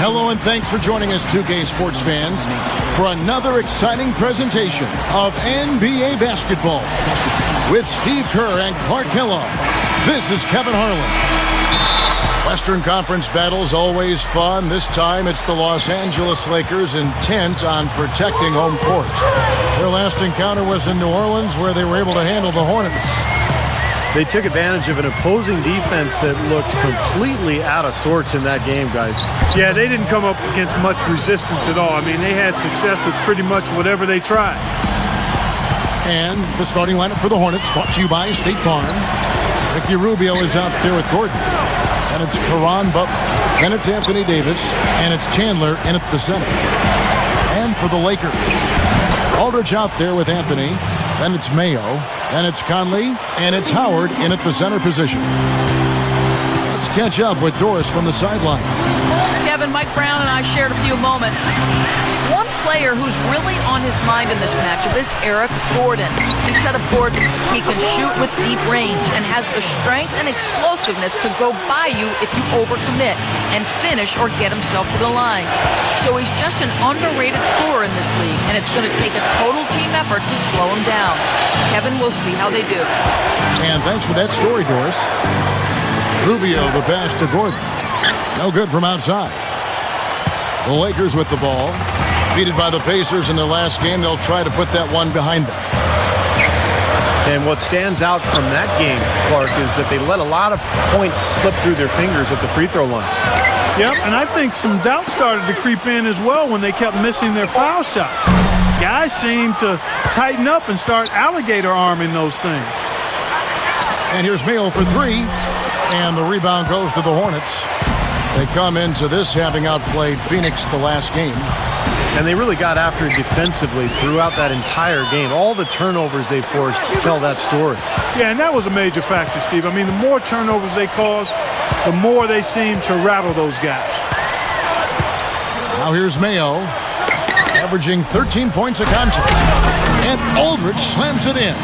Hello and thanks for joining us, 2K Sports fans, for another exciting presentation of NBA basketball with Steve Kerr and Clark Kellogg. This is Kevin Harlan. Western Conference battles always fun. This time it's the Los Angeles Lakers intent on protecting home court. Their last encounter was in New Orleans, where they were able to handle the Hornets. They took advantage of an opposing defense that looked completely out of sorts in that game, guys. Yeah, they didn't come up against much resistance at all. I mean, they had success with pretty much whatever they tried. And the starting lineup for the Hornets, brought to you by State Farm. Ricky Rubio is out there with Gordon. And it's Caron Butler. Then it's Anthony Davis. And it's Chandler in at the center. And for the Lakers, Aldridge out there with Anthony. Then it's Mayo. Then it's Conley. And it's Howard in at the center position. Let's catch up with Doris from the sideline. Kevin, Mike Brown and I shared a few moments. One player who's really on his mind in this matchup is Eric Gordon. He said of Gordon, he can shoot with deep range and has the strength and explosiveness to go by you if you overcommit and finish or get himself to the line. So he's just an underrated scorer in this league, and it's going to take a total team effort to slow him down. Kevin, we'll see how they do. And thanks for that story, Doris. Rubio, the pass to Gordon. No good from outside. The Lakers with the ball. Defeated by the Pacers in their last game, they'll try to put that one behind them. And what stands out from that game, Clark, is that they let a lot of points slip through their fingers at the free throw line. Yep, and I think some doubt started to creep in as well when they kept missing their foul shot. Guys seem to tighten up and start alligator arming those things. And here's Mayo for three. And the rebound goes to the Hornets. They come into this having outplayed Phoenix the last game. And they really got after it defensively throughout that entire game. All the turnovers they forced tell that story. Yeah, and that was a major factor, Steve. I mean, the more turnovers they cause, the more they seem to rattle those guys. Now here's Mayo, averaging 13 points a contest. And Aldridge slams it in.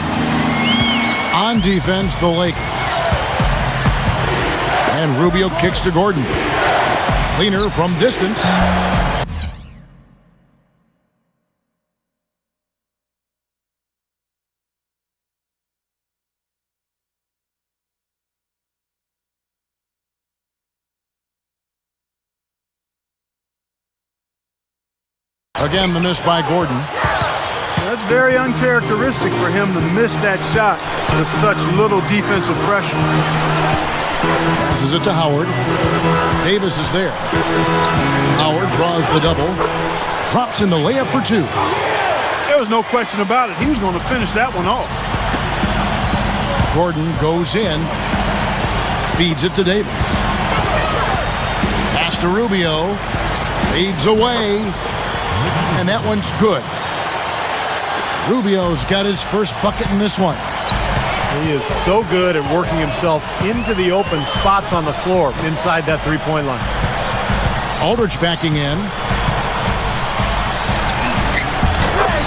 On defense, the Lakers. And Rubio kicks to Gordon. Cleaner from distance. Again, the miss by Gordon. That's very uncharacteristic for him to miss that shot with such little defensive pressure. Passes it to Howard. Davis is there. Howard draws the double. Drops in the layup for two. There was no question about it. He was going to finish that one off. Gordon goes in. Feeds it to Davis. Pass to Rubio. Fades away. And that one's good. Rubio's got his first bucket in this one. He is so good at working himself into the open spots on the floor inside that three-point line. Aldridge backing in.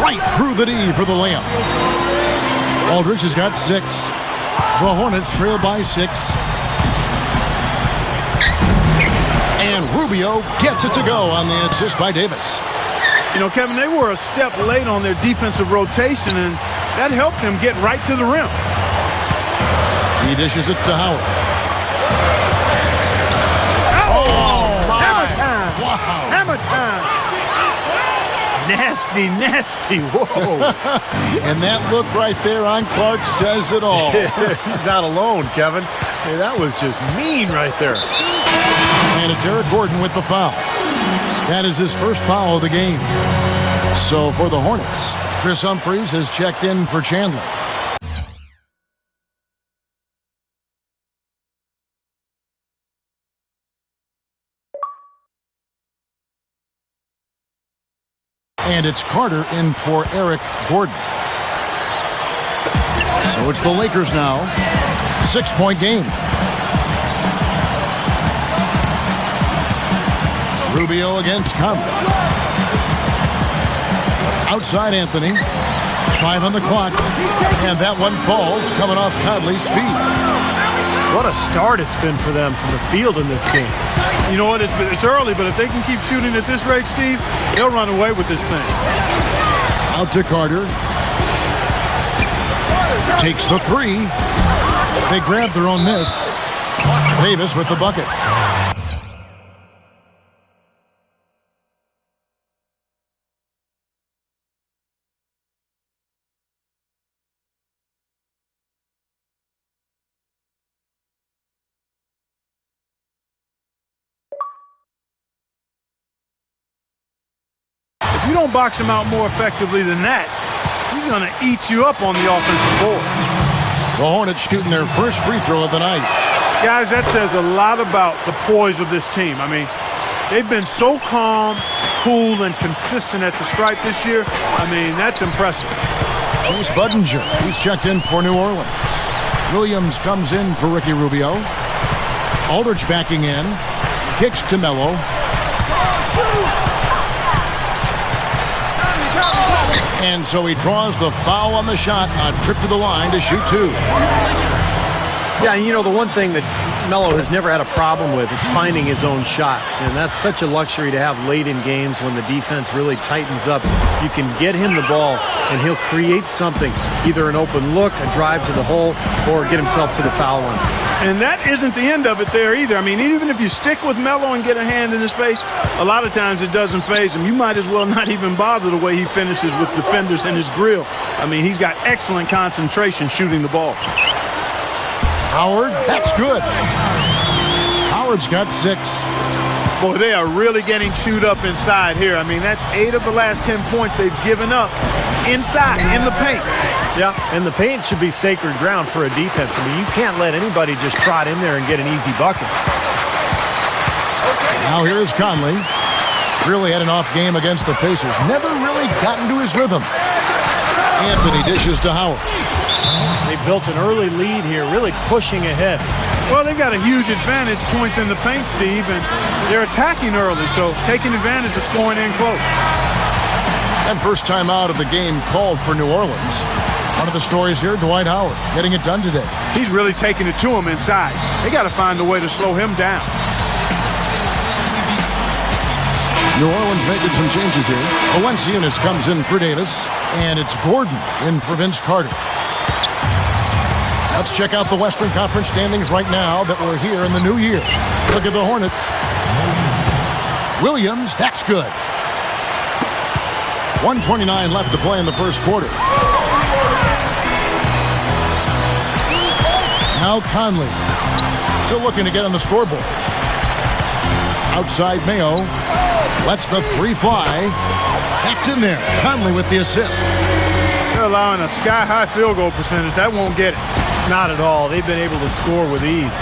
Right through the D for the layup. Aldridge has got 6. The Hornets trail by 6. And Rubio gets it to go on the assist by Davis. You know, Kevin, they were a step late on their defensive rotation, and that helped them get right to the rim. He dishes it to Howard. Oh, my. Hammer time. Wow. Hammer time. Nasty, nasty. Whoa. And that look right there on Clark says it all. He's not alone, Kevin. Hey, that was just mean right there. And it's Eric Gordon with the foul. That is his first foul of the game. So for the Hornets, Chris Humphries has checked in for Chandler. And it's Carter in for Eric Gordon. So it's the Lakers now. 6-point game. Rubio against Conley. Outside Anthony. 5 on the clock. And that one falls coming off Conley's feet. What a start it's been for them from the field in this game. You know what? It's early, but if they can keep shooting at this rate, Steve, they'll run away with this thing. Out to Carter. Takes the three. They grab their own miss. Davis with the bucket. If you don't box him out more effectively than that, he's going to eat you up on the offensive board. The Hornets shooting their first free throw of the night. Guys, that says a lot about the poise of this team. I mean, they've been so calm, cool, and consistent at the stripe this year. I mean, that's impressive. Chase Budinger, he's checked in for New Orleans. Williams comes in for Ricky Rubio. Aldridge backing in. Kicks to Melo. And so he draws the foul on the shot, a trip to the line to shoot two. Yeah, you know, the one thing that Melo has never had a problem with is finding his own shot. And that's such a luxury to have late in games when the defense really tightens up. You can get him the ball, and he'll create something, either an open look, a drive to the hole, or get himself to the foul line. And that isn't the end of it there either. I mean, even if you stick with Melo and get a hand in his face, a lot of times it doesn't faze him. You might as well not even bother the way he finishes with defenders in his grill. I mean, he's got excellent concentration shooting the ball. Howard, that's good. Howard's got 6. Boy, they are really getting chewed up inside here. I mean, that's 8 of the last 10 points they've given up inside, in the paint. Yeah, and the paint should be sacred ground for a defense. I mean, you can't let anybody just trot in there and get an easy bucket. Now here's Conley. Really had an off game against the Pacers. Never really gotten to his rhythm. Anthony dishes to Howard. They built an early lead here, really pushing ahead. Well, they've got a huge advantage, points in the paint, Steve, and they're attacking early, so taking advantage of scoring in close. And first time out of the game called for New Orleans. One of the stories here, Dwight Howard getting it done today. He's really taking it to him inside. They got to find a way to slow him down. New Orleans making some changes here. Valenciunas comes in for Davis, and it's Gordon in for Vince Carter. Let's check out the Western Conference standings right now that we're here in the new year. Look at the Hornets. Williams, that's good. 1:29 left to play in the first quarter. Now Conley, still looking to get on the scoreboard. Outside Mayo, lets the three fly. That's in there. Conley with the assist. They're allowing a sky-high field goal percentage. That won't get it. Not at all. They've been able to score with ease.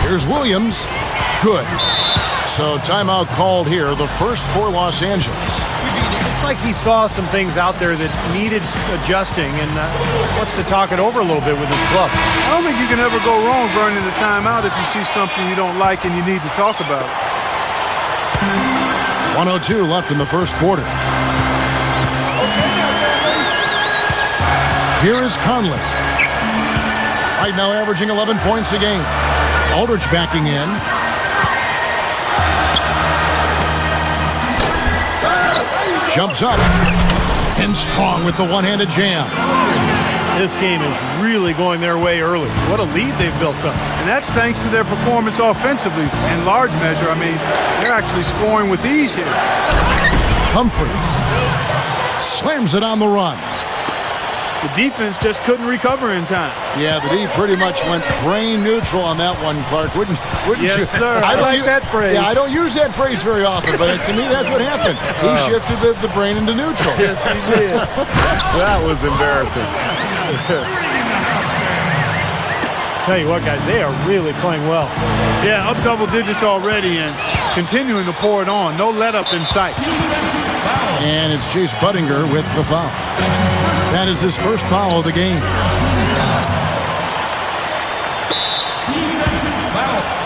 Here's Williams. Good. So timeout called here, the first for Los Angeles. It's like he saw some things out there that needed adjusting and wants to talk it over a little bit with his club. I don't think you can ever go wrong burning the timeout if you see something you don't like and you need to talk about it. 1:02 left in the first quarter. Here is Conley. Right now averaging 11 points a game. Aldridge backing in. Jumps up. And strong with the one-handed jam. This game is really going their way early. What a lead they've built up. And that's thanks to their performance offensively in large measure. I mean, they're actually scoring with ease here. Humphries slams it on the run. The defense just couldn't recover in time. Yeah, the D pretty much went brain neutral on that one, Clark. Wouldn't Yes, you? sir. I like that phrase. Yeah, I don't use that phrase very often, but to me, that's what happened. He shifted the brain into neutral. Yes, he did. That was embarrassing. Tell you what, guys, they are really playing well. Yeah, up double digits already and continuing to pour it on. No let up in sight. And it's Chase Budinger with the foul. That is his first foul of the game.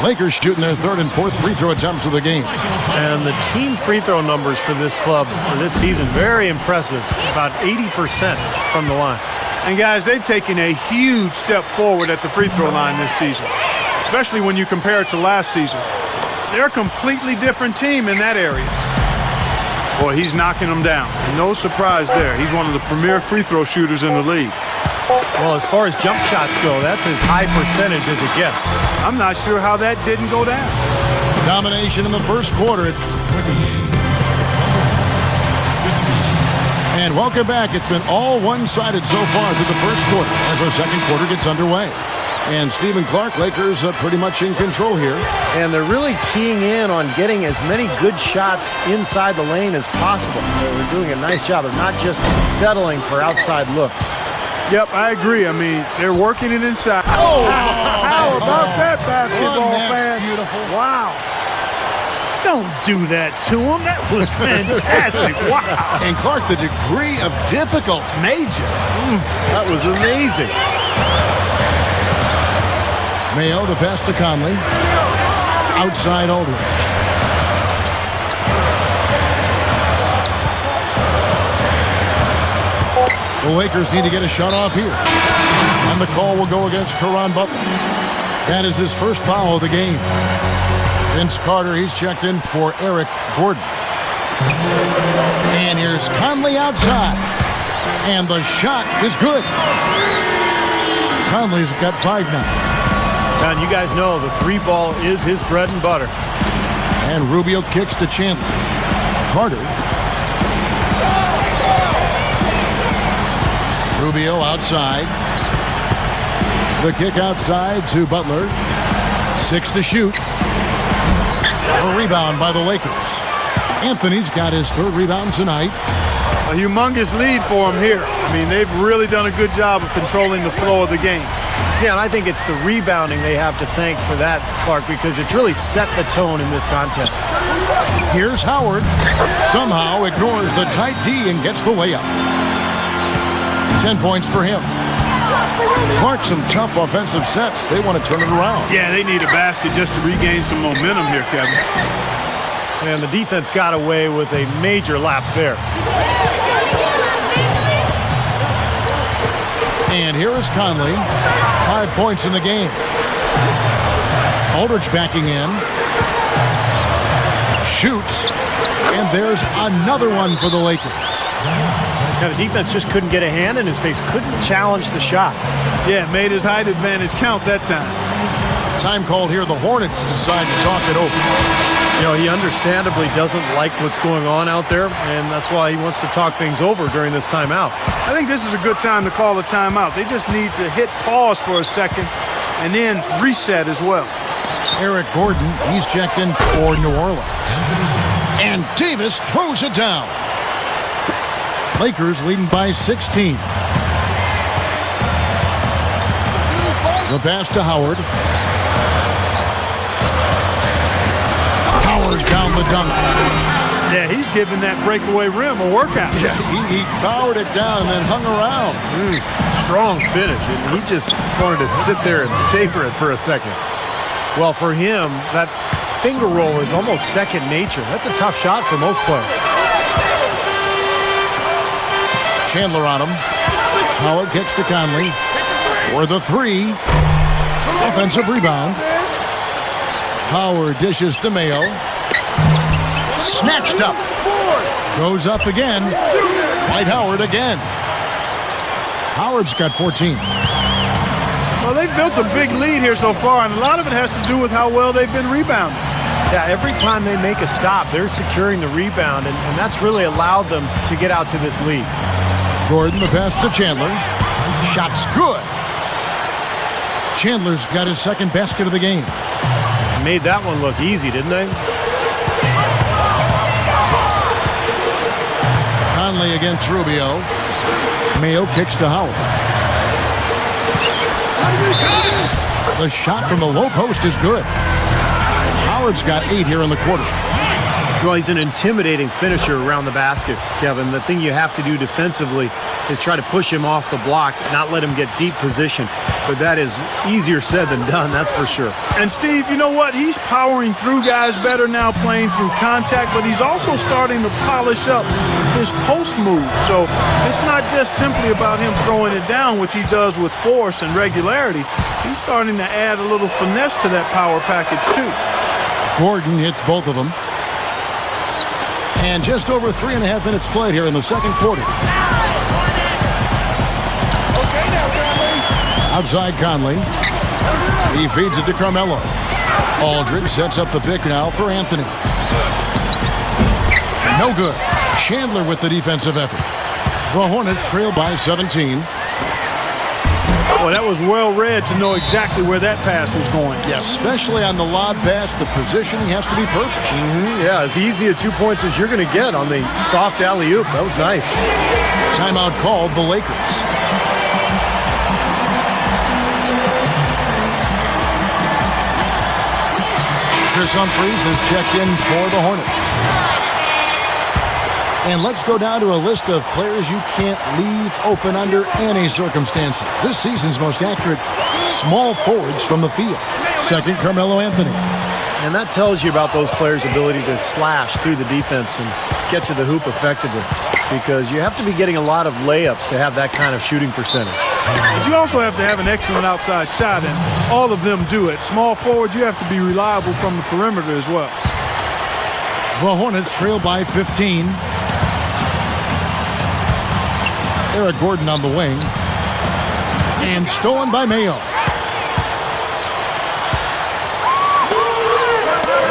Lakers shooting their third and fourth free throw attempts of the game. And the team free throw numbers for this club for this season, very impressive. About 80% from the line. And, guys, they've taken a huge step forward at the free throw line this season, especially when you compare it to last season. They're a completely different team in that area. Boy, he's knocking them down. No surprise there. He's one of the premier free throw shooters in the league. Well, as far as jump shots go, that's as high percentage as it gets. I'm not sure how that didn't go down. Domination in the first quarter. And welcome back. It's been all one-sided so far through the first quarter as the second quarter gets underway. And Stephen Clark, Lakers are pretty much in control here. And they're really keying in on getting as many good shots inside the lane as possible. They're doing a nice job of not just settling for outside looks. Yep, I agree. I mean, they're working it inside. Oh, how about that basketball, man? Beautiful. Wow. Don't do that to him. That was fantastic. Wow. And Clark, the degree of difficulty. Major. That was amazing. Mayo, the pass to Conley. Outside Aldridge. The Lakers need to get a shot off here. And the call will go against Caron Butler. That is his first foul of the game. Vince Carter, he's checked in for Eric Gordon. And here's Conley outside. And the shot is good. Conley's got 5 now. John, you guys know the 3-ball is his bread and butter. And Rubio kicks to Chandler. Carter. Rubio outside. The kick outside to Butler. 6 to shoot. A rebound by the Lakers. Anthony's got his 3rd rebound tonight. A humongous lead for him here. I mean, they've really done a good job of controlling the flow of the game. Yeah, and I think it's the rebounding they have to thank for that, Clark, because it's really set the tone in this contest. Here's Howard. Somehow ignores the tight D and gets the layup. 10 points for him. Clark, some tough offensive sets. They want to turn it around. Yeah, they need a basket just to regain some momentum here, Kevin. And the defense got away with a major lapse there. And here is Conley. 5 points in the game. Aldridge backing in. Shoots. And there's another one for the Lakers. Kind of defense just couldn't get a hand in his face. Couldn't challenge the shot. Yeah, made his height advantage count that time. Time called here. The Hornets decide to talk it over. You know, he understandably doesn't like what's going on out there, and that's why he wants to talk things over during this timeout. I think this is a good time to call a timeout. They just need to hit pause for a second and then reset as well. Eric Gordon, he's checked in for New Orleans. And Davis throws it down. Lakers leading by 16. The pass to Howard. Howard's down the dunk. Yeah, he's giving that breakaway rim a workout. Yeah, he powered it down and then hung around. Strong finish. And he just wanted to sit there and savor it for a second. Well, for him, that finger roll is almost second nature. That's a tough shot for most players. Chandler on him. Howard kicks to Conley for the 3. Offensive rebound. Howard dishes to Mayo. Snatched up. Goes up again. Dwight Howard again. Howard's got 14. Well, they've built a big lead here so far, and a lot of it has to do with how well they've been rebounding. Yeah, every time they make a stop, they're securing the rebound, and that's really allowed them to get out to this lead. Gordon, the pass to Chandler. Shot's good. Chandler's got his 2nd basket of the game. Made that one look easy, didn't they? Conley against Rubio. Mayo kicks to Howard. The shot from the low post is good. Howard's got 8 here in the quarter. Well, he's an intimidating finisher around the basket, Kevin. The thing you have to do defensively is try to push him off the block, not let him get deep position. But that is easier said than done, that's for sure. And Steve, you know what? He's powering through guys better now, playing through contact, but he's also starting to polish up his post move. So it's not just simply about him throwing it down, which he does with force and regularity. He's starting to add a little finesse to that power package too. Gordon hits both of them. And just over 3.5 minutes played here in the second quarter. Outside Conley. He feeds it to Carmelo. Aldridge sets up the pick now for Anthony. No good. Chandler with the defensive effort. The Hornets trail by 17. Well, that was well read to know exactly where that pass was going. Yeah, especially on the lob pass, the positioning has to be perfect. Yeah, as easy a 2 points as you're going to get on the soft alley-oop. That was nice. Timeout called the Lakers. Chris Humphries has checked in for the Hornets. And let's go down to a list of players you can't leave open under any circumstances. This season's most accurate small forwards from the field. Second, Carmelo Anthony. And that tells you about those players' ability to slash through the defense and get to the hoop effectively. Because you have to be getting a lot of layups to have that kind of shooting percentage. But you also have to have an excellent outside shot, and all of them do it. Small forward, you have to be reliable from the perimeter as well. The Hornets trail by 15. Eric Gordon on the wing. And stolen by Mayo.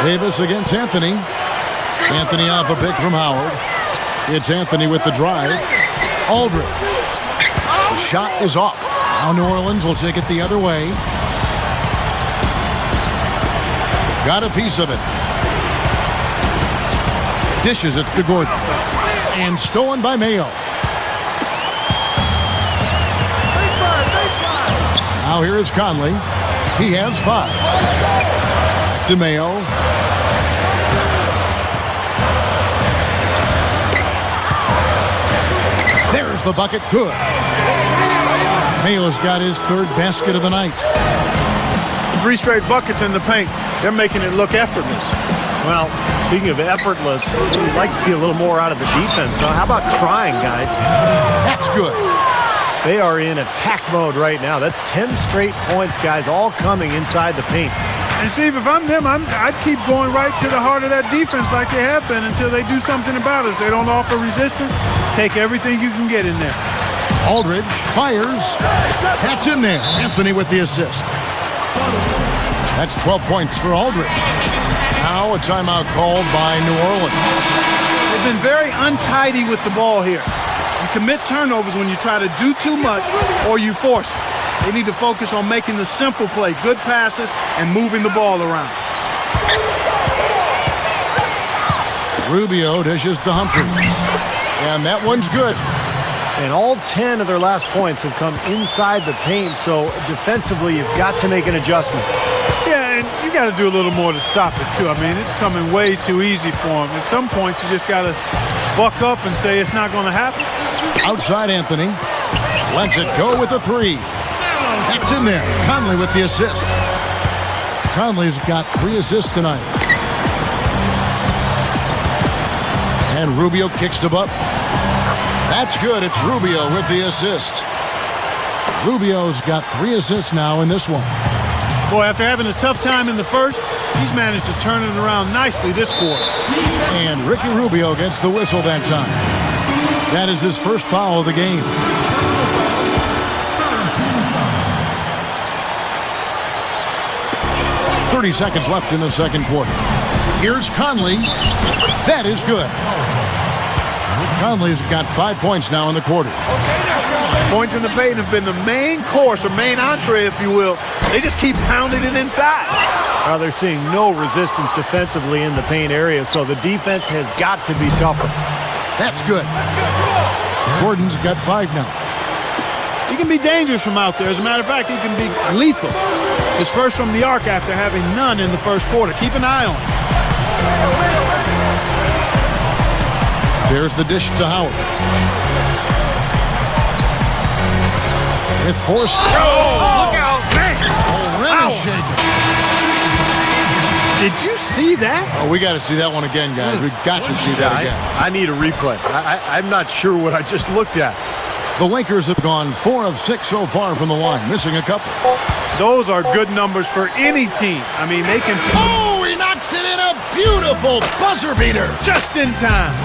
Davis against Anthony. Anthony off a pick from Howard. It's Anthony with the drive. Aldridge. The shot is off. Now New Orleans will take it the other way. Got a piece of it. Dishes it to Gordon. And stolen by Mayo. Now here is Conley. He has 5. Back to Mayo. There's the bucket. Good. Mayo's got his 3rd basket of the night. 3 straight buckets in the paint. They're making it look effortless. Well, speaking of effortless, we'd like to see a little more out of the defense. So how about trying, guys? That's good. They are in attack mode right now. That's 10 straight points, guys, all coming inside the paint. And Steve, if I'm them, I'd keep going right to the heart of that defense like they have been until they do something about it. If they don't offer resistance, take everything you can get in there. Aldridge fires. That's in there. Anthony with the assist. That's 12 points for Aldridge. Now a timeout called by New Orleans. They've been very untidy with the ball here. You commit turnovers when you try to do too much or you force it. They need to focus on making the simple play, good passes, and moving the ball around. Rubio dishes to Humphries. And that one's good. And all 10 of their last points have come inside the paint, so defensively you've got to make an adjustment. Yeah, and you got to do a little more to stop it, too. I mean, it's coming way too easy for them. At some point, you just got to buck up and say it's not going to happen. Outside Anthony. Lets it go with a 3. That's in there. Conley with the assist. Conley's got 3 assists tonight. And Rubio kicks to Butler. That's good. It's Rubio with the assist. Rubio's got 3 assists now in this one. Boy, after having a tough time in the first, he's managed to turn it around nicely this quarter. And Ricky Rubio gets the whistle that time. That is his first foul of the game. .30 seconds left in the second quarter. Here's Conley. That is good. Conley's got 5 points now in the quarter. Points in the paint have been the main course, or main entree, if you will. They just keep pounding it inside. Well, they're seeing no resistance defensively in the paint area, so the defense has got to be tougher. That's good. Gordon's got 5 now. He can be dangerous from out there. As a matter of fact, he can be lethal. His first from the arc after having none in the first quarter. Keep an eye on him. There's the dish to Howard. With force. Oh, look out. Oh, rim is shaken. Did you see that? Oh, we got to see that one again, guys. We got to see that again. I need a replay. I'm not sure what I just looked at. The Lakers have gone 4 of 6 so far from the line, missing a couple. Those are good numbers for any team. I mean, they can... Oh, he knocks it in, a beautiful buzzer beater. Just in time.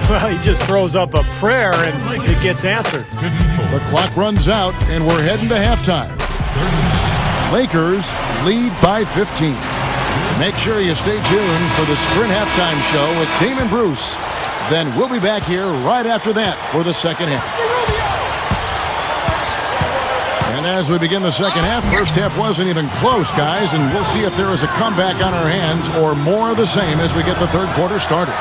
Well, he just throws up a prayer and it gets answered. The clock runs out, and we're heading to halftime. Lakers lead by 15. Make sure you stay tuned for the Sprint Halftime Show with Damon Bruce. Then we'll be back here right after that for the second half. And as we begin the second half, first half wasn't even close, guys, and we'll see if there is a comeback on our hands or more of the same as we get the third quarter started.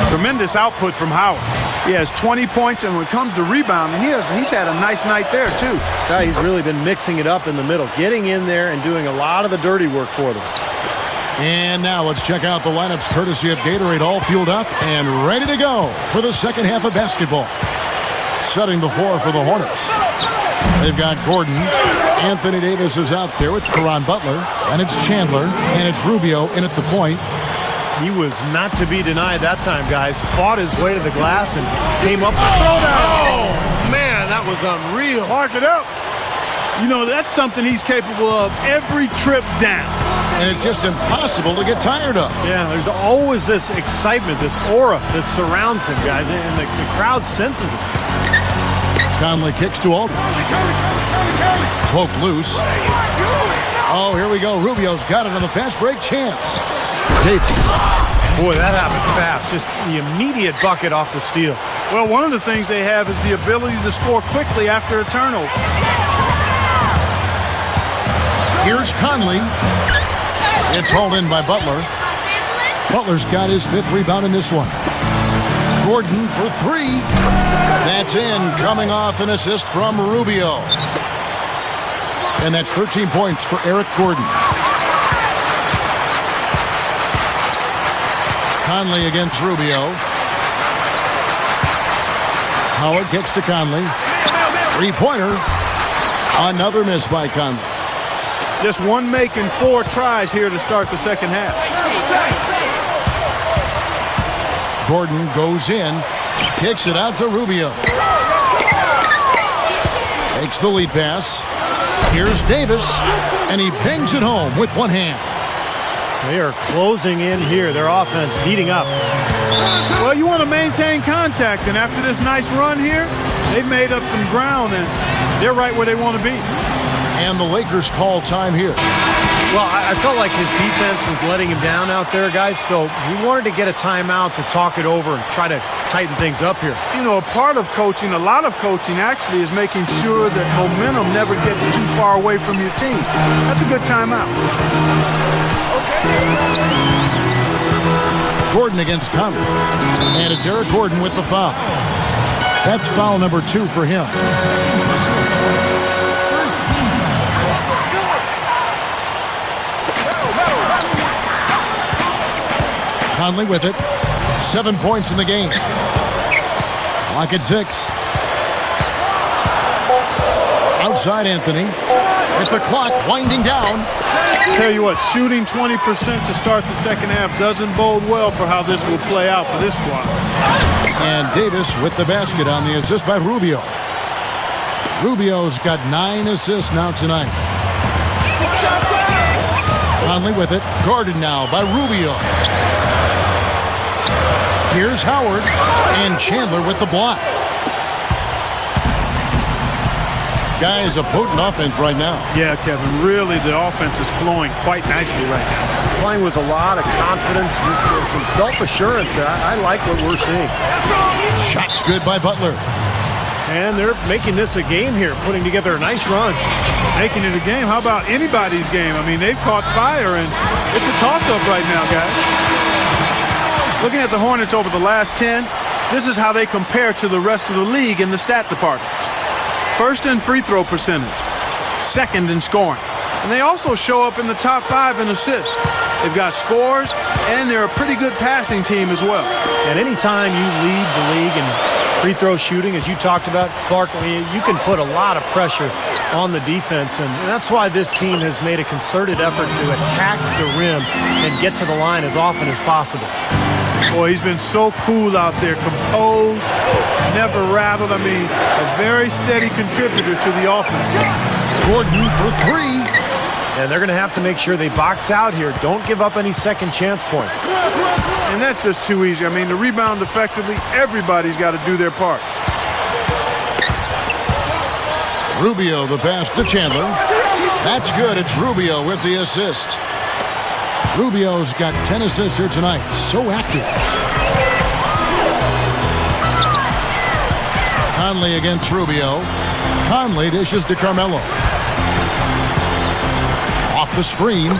Tremendous output from Howard. He has 20 points, and when it comes to rebounding, he's had a nice night there, too. Yeah, he's really been mixing it up in the middle, getting in there and doing a lot of the dirty work for them. And now let's check out the lineups courtesy of Gatorade, all fueled up and ready to go for the second half of basketball. Setting the floor for the Hornets. They've got Gordon. Anthony Davis is out there with Caron Butler. And it's Chandler. And it's Rubio in at the point. He was not to be denied that time, guys. Fought his way to the glass and came up with a throwdown. Oh, man, that was unreal. Mark it up. You know, that's something he's capable of every trip down. And it's just impossible to get tired of. Yeah, there's always this excitement, this aura that surrounds him, guys, and the crowd senses it. Conley kicks to Aldridge. Poke loose. Oh, here we go. Rubio's got it on the fast break chance. Davis. Boy, that happened fast. Just the immediate bucket off the steal. Well, one of the things they have is the ability to score quickly after a turnover. Here's Conley. It's hauled in by Butler. Butler's got his 5th rebound in this one. Gordon for 3. That's in, coming off an assist from Rubio. And that's 13 points for Eric Gordon. Conley against Rubio. Howard kicks to Conley. 3-pointer. Another miss by Conley. Just one make and 4 tries here to start the second half. Gordon goes in. Kicks it out to Rubio. Takes the lead pass. Here's Davis. And he bangs it home with one hand. They are closing in here. Their offense heating up. Well, you want to maintain contact, and after this nice run here, they've made up some ground, and they're right where they want to be. And the Lakers call time here. Well, I felt like his defense was letting him down out there, guys, so he wanted to get a timeout to talk it over and try to tighten things up here. You know, a part of coaching, a lot of coaching actually, is making sure that momentum never gets too far away from your team. That's a good timeout. Gordon against Conley. And it's Eric Gordon with the foul. That's foul number 2 for him. Conley with it. 7 points in the game. Clock at 6. Outside Anthony. With the clock winding down. Tell you what, shooting 20% to start the second half doesn't bode well for how this will play out for this squad. And Davis with the basket on the assist by Rubio. Rubio's got 9 assists now tonight. Conley with it. Guarded now by Rubio. Here's Howard. And Chandler with the block. Guys, a potent offense right now. Yeah, Kevin, really the offense is flowing quite nicely right now. Playing with a lot of confidence, just some self-assurance. I like what we're seeing. Shots good by Butler. And they're making this a game here, putting together a nice run. Making it a game? How about anybody's game? I mean, they've caught fire, and it's a toss-up right now, guys. Looking at the Hornets over the last 10, this is how they compare to the rest of the league in the stat department. First in free throw percentage, second in scoring. And they also show up in the top 5 in assists. They've got scores, and they're a pretty good passing team as well. And anytime you lead the league in Free throw shooting, as you talked about, Clark, I mean, you can put a lot of pressure on the defense, and that's why this team has made a concerted effort to attack the rim and get to the line as often as possible. Boy, he's been so cool out there, composed, never rattled. I mean, a very steady contributor to the offense. Gordon for three. And they're going to have to make sure they box out here. Don't give up any second chance points. And that's just too easy. I mean, to rebound effectively, everybody's got to do their part. Rubio, the pass to Chandler. That's good. It's Rubio with the assist. Rubio's got 10 assists here tonight. So active. Conley against Rubio. Conley dishes to Carmelo. Off the screen.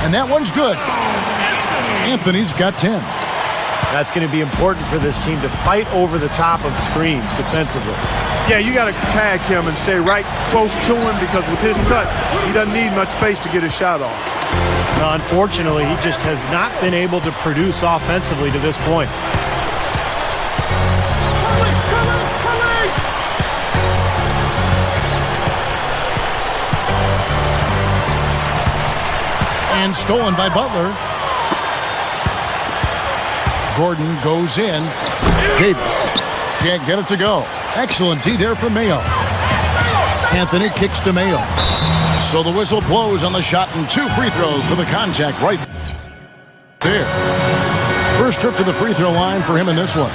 And that one's good. Anthony's got 10. That's going to be important for this team to fight over the top of screens defensively. Yeah, you got to tag him and stay right close to him, because with his touch, he doesn't need much space to get his shot off. Unfortunately, he just has not been able to produce offensively to this point. And stolen by Butler. Gordon goes in. Davis can't get it to go. Excellent D there from Mayo. Anthony kicks to Mayo. So the whistle blows on the shot, and 2 free throws for the contact right there. First trip to the free throw line for him in this one.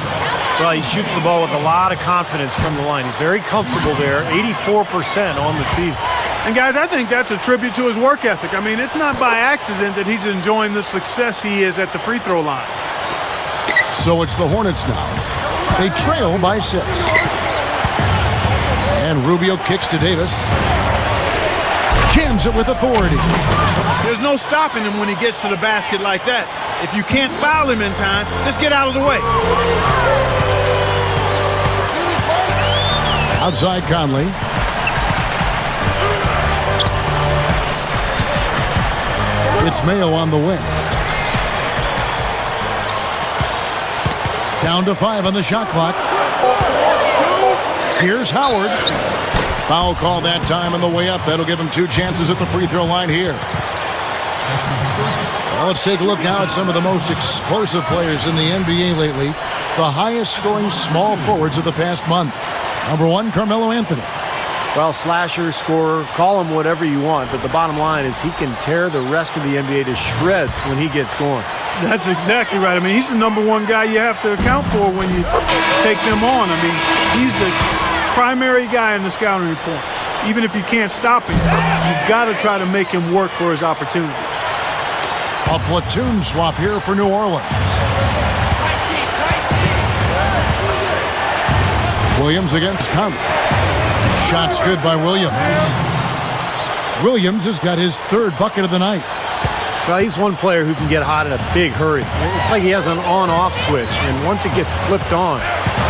Well, he shoots the ball with a lot of confidence from the line. He's very comfortable there, 84% on the season. And guys, I think that's a tribute to his work ethic. I mean, it's not by accident that he's enjoying the success he is at the free throw line. So it's the Hornets now. They trail by 6. And Rubio kicks to Davis. Jams it with authority. There's no stopping him when he gets to the basket like that. If you can't foul him in time, just get out of the way. Outside Conley. It's Mayo on the wing. Down to 5 on the shot clock. Here's Howard. Foul call that time on the way up. That'll give him 2 chances at the free throw line here. Well, let's take a look now at some of the most explosive players in the NBA lately. The highest scoring small forwards of the past month. Number 1, Carmelo Anthony. Well, slasher, scorer, call him whatever you want, but the bottom line is he can tear the rest of the NBA to shreds when he gets going. That's exactly right. I mean, he's the number 1 guy you have to account for when you take them on. I mean, he's the primary guy in the scouting report. Even if you can't stop him, you've got to try to make him work for his opportunity. A platoon swap here for New Orleans. Williams against Conley. Shots good by Williams. Williams has got his 3rd bucket of the night. Well, he's one player who can get hot in a big hurry. It's like he has an on-off switch, and once it gets flipped on,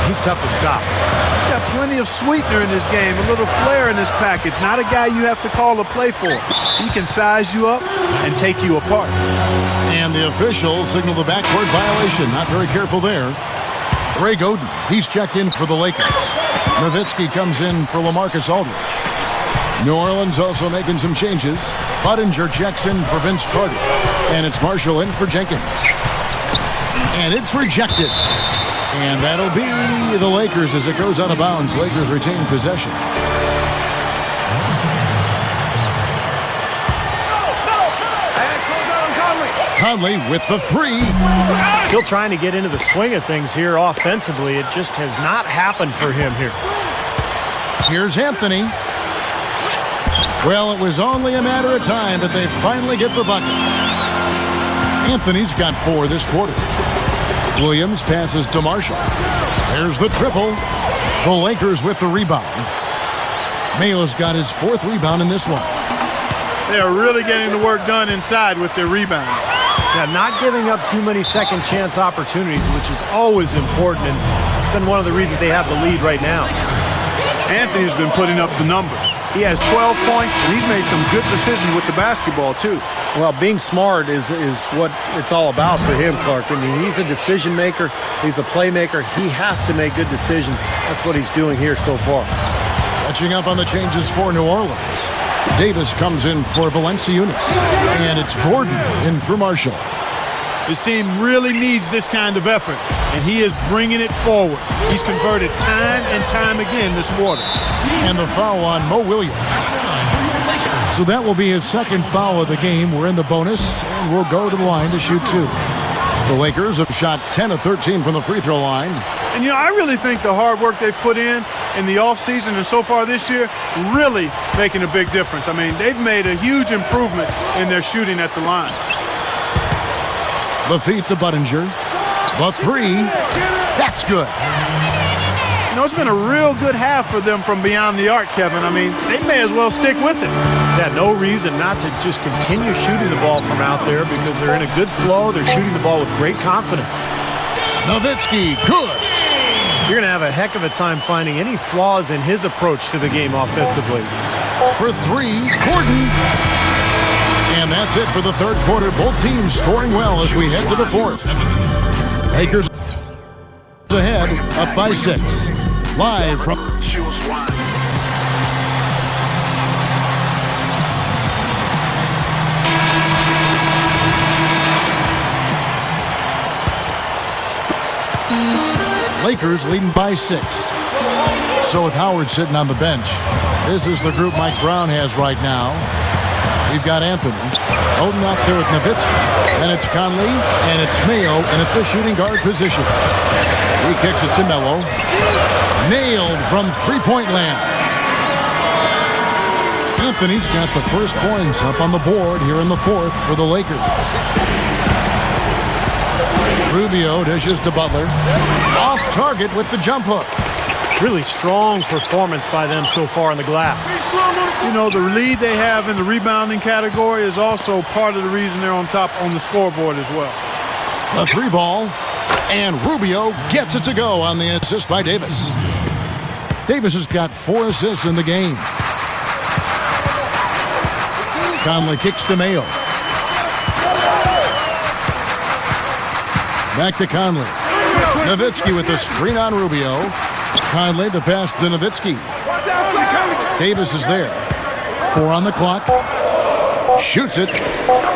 he's tough to stop. He's got plenty of sweetener in this game, a little flair in this package. Not a guy you have to call a play for. He can size you up and take you apart. And the officials signal the backcourt violation. Not very careful there. Greg Oden, he's checked in for the Lakers. Nowitzki comes in for LaMarcus Aldridge. New Orleans also making some changes. Budinger checks in for Vince Carter. And it's Marshall in for Jenkins. And it's rejected. And that'll be the Lakers as it goes out of bounds. Lakers retain possession. Conley with the 3. Still trying to get into the swing of things here offensively. It just has not happened for him here. Here's Anthony. Well, it was only a matter of time, but they finally get the bucket. Anthony's got 4 this quarter. Williams passes to Marshall. There's the triple. The Lakers with the rebound. Mayo's got his 4th rebound in this one. They are really getting the work done inside with their rebound. Yeah, not giving up too many second chance opportunities, which is always important, and it's been one of the reasons they have the lead right now. Anthony's been putting up the numbers. He has 12 points, and he's made some good decisions with the basketball, too. Well, being smart is what it's all about for him, Clark. I mean, he's a decision maker. He's a playmaker. He has to make good decisions. That's what he's doing here so far. Catching up on the changes for New Orleans. Davis comes in for Valanciunas. And it's Gordon in for Marshall. His team really needs this kind of effort, and he is bringing it forward. He's converted time and time again this quarter. And the foul on Mo Williams. So that will be his second foul of the game. We're in the bonus, and we'll go to the line to shoot 2. The Lakers have shot 10 of 13 from the free throw line. And, I really think the hard work they've put in the offseason and so far this year really making a big difference. I mean, they've made a huge improvement in their shooting at the line. The feet to Budinger. The 3. That's good. It's been a real good half for them from beyond the arc, Kevin. I mean, they may as well stick with it. Yeah, no reason not to just continue shooting the ball from out there because they're in a good flow. They're shooting the ball with great confidence. Nowitzki, good. You're going to have a heck of a time finding any flaws in his approach to the game offensively. For 3, Gordon. And that's it for the third quarter. Both teams scoring well as we head to the fourth. Lakers ahead, up by 6. Live from Lakers leading by 6. So with Howard sitting on the bench, this is the group Mike Brown has right now. We've got Anthony holding out there with Nowitzki. Then it's Conley, and it's Mayo, and at the shooting guard position. He kicks it to Melo. Nailed from three-point land. Anthony's got the first points up on the board here in the fourth for the Lakers. Rubio dishes to Butler. Off target with the jump hook. Really strong performance by them so far in the glass. The lead they have in the rebounding category is also part of the reason they're on top on the scoreboard as well. A 3 ball, and Rubio gets it to go on the assist by Davis. Davis has got 4 assists in the game. Conley kicks to Mayo. Back to Conley. Nowitzki with the screen on Rubio. Conley the pass to Nowitzki. Davis is there. 4 on the clock. Shoots it.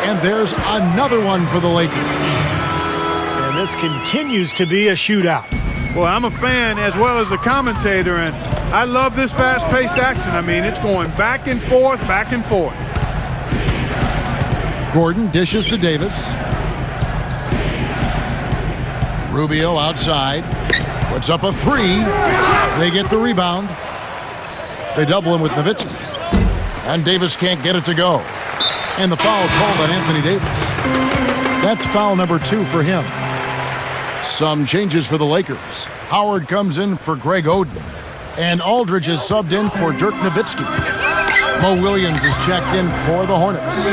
And there's another one for the Lakers. And this continues to be a shootout. Well, I'm a fan as well as a commentator, and I love this fast-paced action. I mean, it's going back and forth, back and forth. Gordon dishes to Davis. Rubio outside. Puts up a 3. They get the rebound. They double him with Nowitzki. And Davis can't get it to go. And the foul called on Anthony Davis. That's foul number 2 for him. Some changes for the Lakers. Howard comes in for Greg Oden. And Aldridge is subbed in for Dirk Nowitzki. Mo Williams is checked in for the Hornets.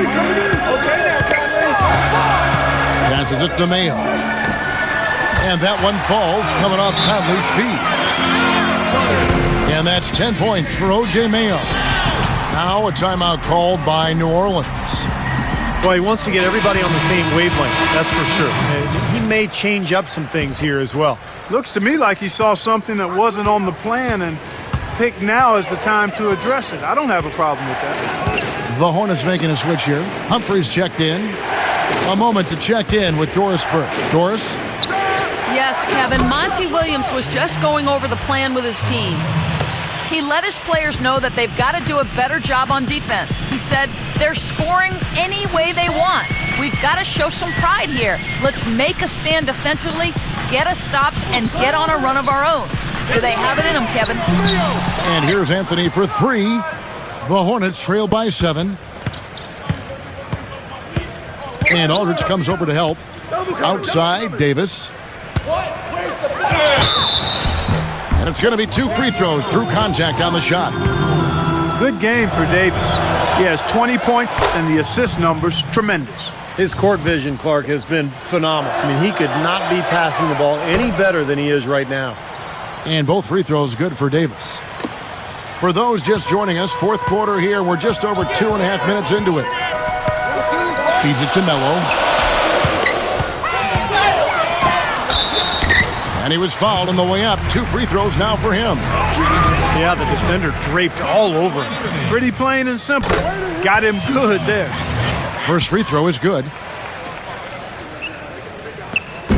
Passes it to Mayo. And that one falls coming off Conley's feet. And that's 10 points for O.J. Mayo. Now a timeout called by New Orleans. Well, he wants to get everybody on the same wavelength, that's for sure. He may change up some things here as well. Looks to me like he saw something that wasn't on the plan and picked now as the time to address it. I don't have a problem with that. The Hornets making a switch here. Humphries checked in. A moment to check in with Doris Burke. Doris? Yes, Kevin. Monty Williams was just going over the plan with his team. He let his players know that they've got to do a better job on defense. He said they're scoring any way they want. We've got to show some pride here. Let's make a stand defensively, get us stops, and get on a run of our own. Do they have it in them, Kevin? And here's Anthony for 3. The Hornets trail by 7. And Aldridge comes over to help. Outside, Davis. And it's going to be 2 free throws. Drew contact on the shot. Good game for Davis. He has 20 points, and the assist numbers tremendous. His court vision, Clark, has been phenomenal. I mean, he could not be passing the ball any better than he is right now. And both free throws good for Davis. For those just joining us, fourth quarter here. We're just over 2.5 minutes into it. Feeds it to Melo. And he was fouled on the way up. 2 free throws now for him. Yeah, the defender draped all over him. Pretty plain and simple. Got him good there. First free throw is good.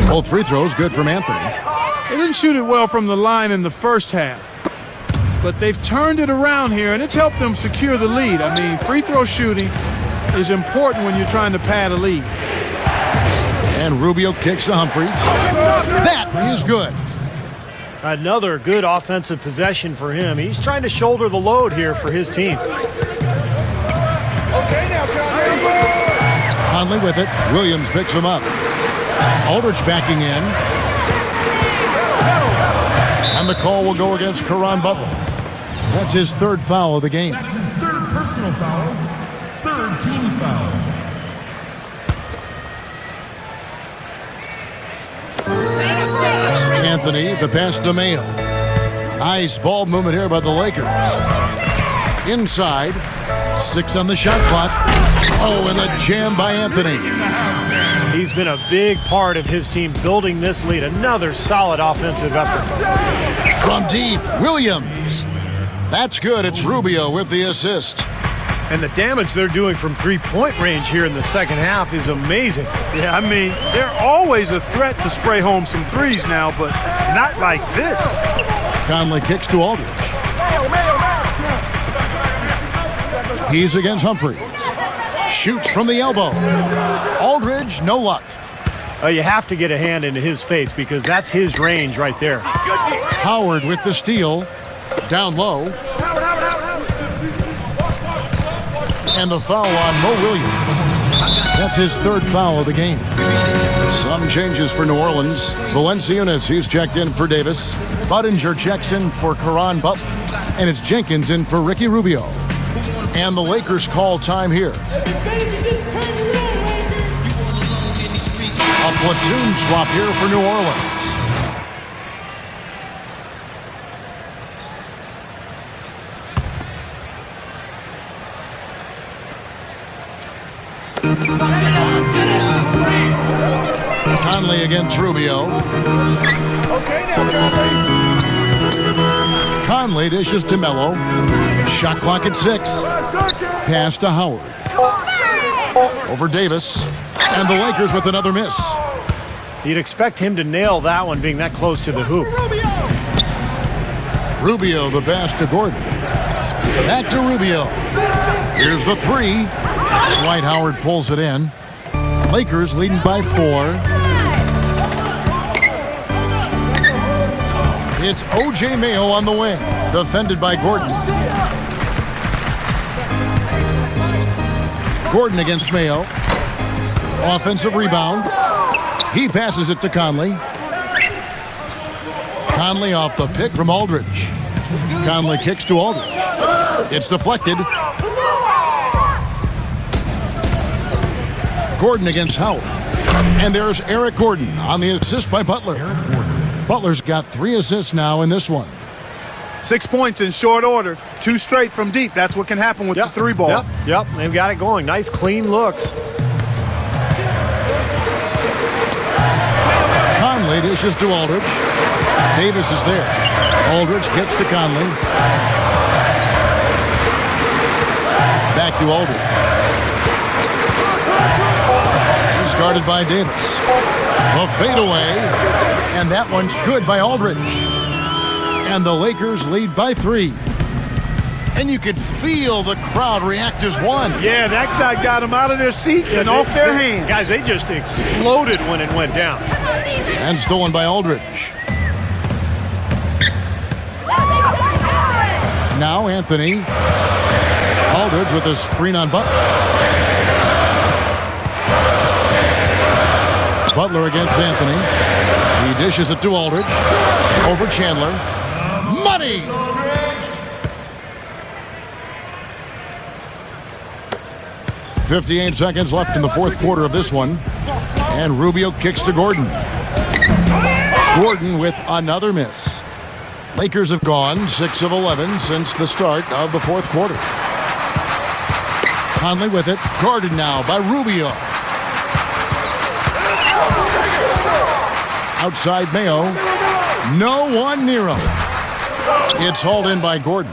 Both free throws good from Anthony. They didn't shoot it well from the line in the first half. But they've turned it around here, and it's helped them secure the lead. I mean, free throw shooting is important when you're trying to pad a lead. And Rubio kicks to Humphries. That is good. Another good offensive possession for him. He's trying to shoulder the load here for his team. Conley with it. Williams picks him up. Aldridge backing in. And the call will go against Caron Butler. That's his 3rd foul of the game. That's his 3rd personal foul. 3rd team foul. Anthony, the pass to Mayo. Nice ball movement here by the Lakers. Inside. 6 on the shot clock. Oh, and the jam by Anthony. He's been a big part of his team building this lead. Another solid offensive effort. From deep, Williams. That's good. It's Rubio with the assist. And the damage they're doing from three-point range here in the second half is amazing. Yeah, I mean, they're always a threat to spray home some threes now, but not like this. Conley kicks to Aldridge. He's against Humphries. Shoots from the elbow. Aldridge, no luck. You have to get a hand into his face because that's his range right there. Howard with the steal. Down low. And the foul on Mo Williams. That's his 3rd foul of the game. Some changes for New Orleans. Valenciunas, he's checked in for Davis. Budinger checks in for Caron Butler. And it's Jenkins in for Ricky Rubio. And the Lakers call time here. A platoon swap here for New Orleans. Conley against Rubio. Conley dishes to Melo. Shot clock at 6. Pass to Howard. Over Davis. And the Lakers with another miss. You'd expect him to nail that one being that close to the hoop. Rubio, the pass to Gordon. Back to Rubio. Here's the 3. Dwight Howard pulls it in. Lakers leading by 4. It's O.J. Mayo on the wing. Defended by Gordon. Gordon against Mayo. Offensive rebound. He passes it to Conley. Conley off the pick from Aldridge. Conley kicks to Aldridge. It's deflected. Gordon against Howard. And there's Eric Gordon on the assist by Butler. Butler's got 3 assists now in this one. 6 points in short order. 2 straight from deep. That's what can happen with the 3 ball. Yep, they've got it going. Nice, clean looks. Conley dishes to Aldridge. Davis is there. Aldridge gets to Conley. Back to Aldridge. He's guarded by Davis. A fadeaway. And that one's good by Aldridge. And the Lakers lead by 3. And you could feel the crowd react as one. Yeah, that guy got them out of their seats and off their hands. Guys, they just exploded when it went down. And stolen by Aldridge. Now Anthony. Aldridge with a screen on Butler. Butler against Anthony. He dishes it to Aldridge. Over Chandler. Money! .58 seconds left in the 4th quarter of this one. And Rubio kicks to Gordon. Gordon with another miss. Lakers have gone 6 of 11 since the start of the 4th quarter. Conley with it. Guarded now by Rubio. Outside Mayo. No one near him. It's hauled in by Gordon.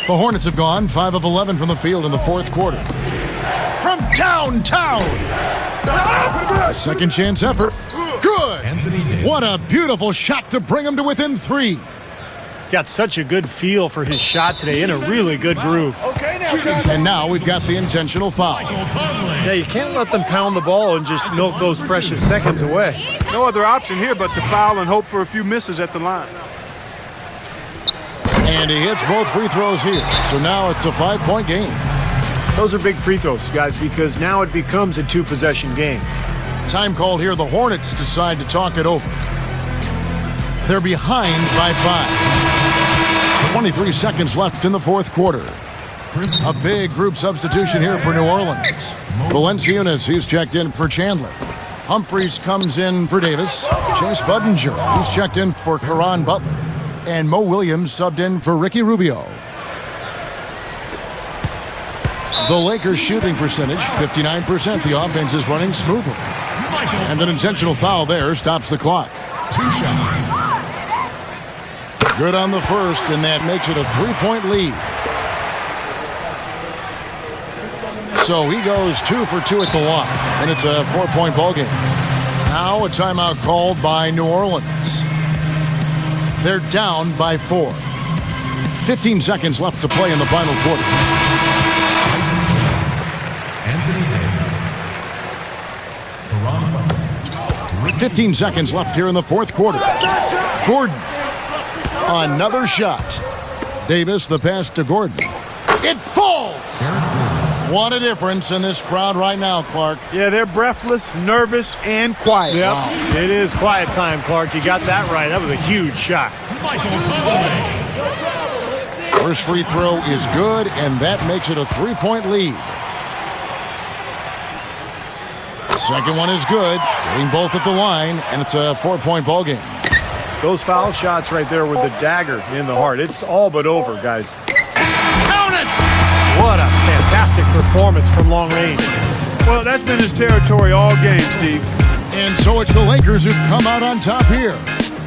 The Hornets have gone 5 of 11 from the field in the fourth quarter. From downtown. A second chance effort. Good. What a beautiful shot to bring him to within 3. Got such a good feel for his shot today, in a really good groove. And now we've got the intentional foul. Yeah, you can't let them pound the ball and just milk those precious seconds away. No other option here but to foul and hope for a few misses at the line. And he hits both free throws here. So now it's a 5-point game. Those are big free throws, guys, because now it becomes a 2-possession game. Time called here. The Hornets decide to talk it over. They're behind by 5. 23 seconds left in the fourth quarter. A big group substitution here for New Orleans. Valenciunas, he's checked in for Chandler. Humphries comes in for Davis. Chase Budinger, he's checked in for Caron Butler. And Mo Williams subbed in for Ricky Rubio. The Lakers' shooting percentage, 59%. The offense is running smoothly. And an intentional foul there stops the clock. 2 shots. Good on the first, and that makes it a 3-point lead. So he goes 2 for 2 at the line, and it's a 4-point ball game. Now a timeout called by New Orleans. They're down by 4. 15 seconds left to play in the final quarter. Anthony Davis. 15 seconds left here in the fourth quarter. Gordon. Another shot. Davis, the pass to Gordon. It falls! What a difference in this crowd right now, Clark. Yeah, they're breathless, nervous, and quiet. Yep, Wow. It is quiet time, Clark. You got that right. That was a huge shot. Michael Conley. First free throw is good, and that makes it a 3-point lead. Second one is good, getting both at the line, and it's a 4-point ball game. Those foul shots right there with the dagger in the heart. It's all but over, guys. Count it! What a fantastic performance from long range. Well, that's been his territory all game, Steve. And so it's the Lakers who come out on top here.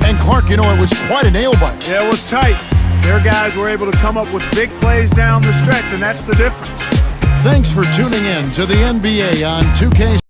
And Clark, you know, it was quite a nail-biter. Yeah, it was tight. Their guys were able to come up with big plays down the stretch, and that's the difference. Thanks for tuning in to the NBA on 2K.